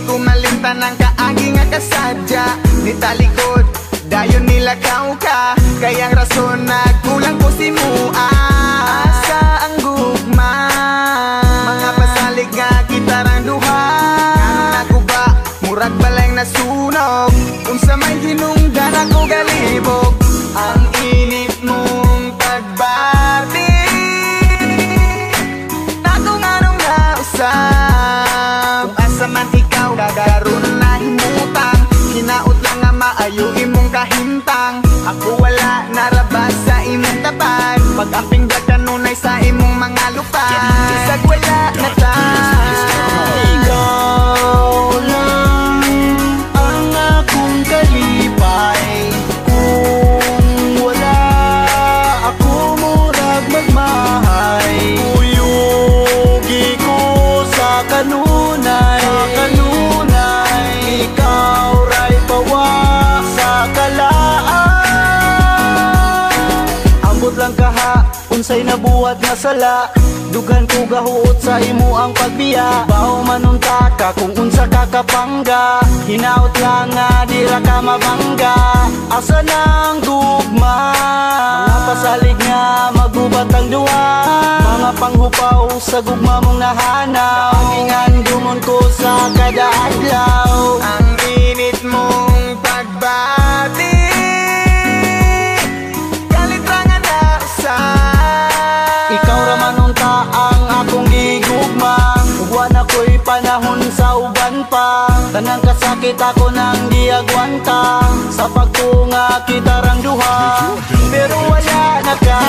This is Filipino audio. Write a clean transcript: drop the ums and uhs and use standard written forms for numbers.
ko malimtan ang kaagi nga kasadya. Ni talikod, dayon nila ka. Kayang rason nagkulang ko si Mua. Asa ang gugma, mga pasalig nga kitarang duha. Kanon ako ba, murag balang nasunog. Unsa may hinungdan ako galibog. Ang init mong pagbati, nakong anong nausap. Kung asa man ikaw, gagaroon na himutang. Hinaot lang nga maayo imong kahintang. Ako wala narabas sa imong tapat. Pag-amping kanunay sa imong mga lupa. Isag wala na ta. Ikaw lang ang akong kalipay. Kung wala ako murag magmahay. Uyugi ko sa kanunay. Ikaw ray pawak sa kalaan. Ambot lang kaha, unsay nabuhat nga sala. Dugan ko gahuot sa imo ang pagbiya. Bao manunta ka kung unsa ka kapangga. Hinaut lang nga dira ka mabangga. Asa nang gugma, mga pasalig nga magubat ang duwa. Mga panghupaw sa gugma mong nahanaw. Agingan dumon ko sa kada adlaw. Ang init mong pagbati, galit lang nga nausap. Ikaw raman unta ang akong gigugma. Uwan ako'y panahon sa uban pa. Tanang kasakit ako nang diagwanta. Sa pagtunga kita rang duha, pero wala na ka.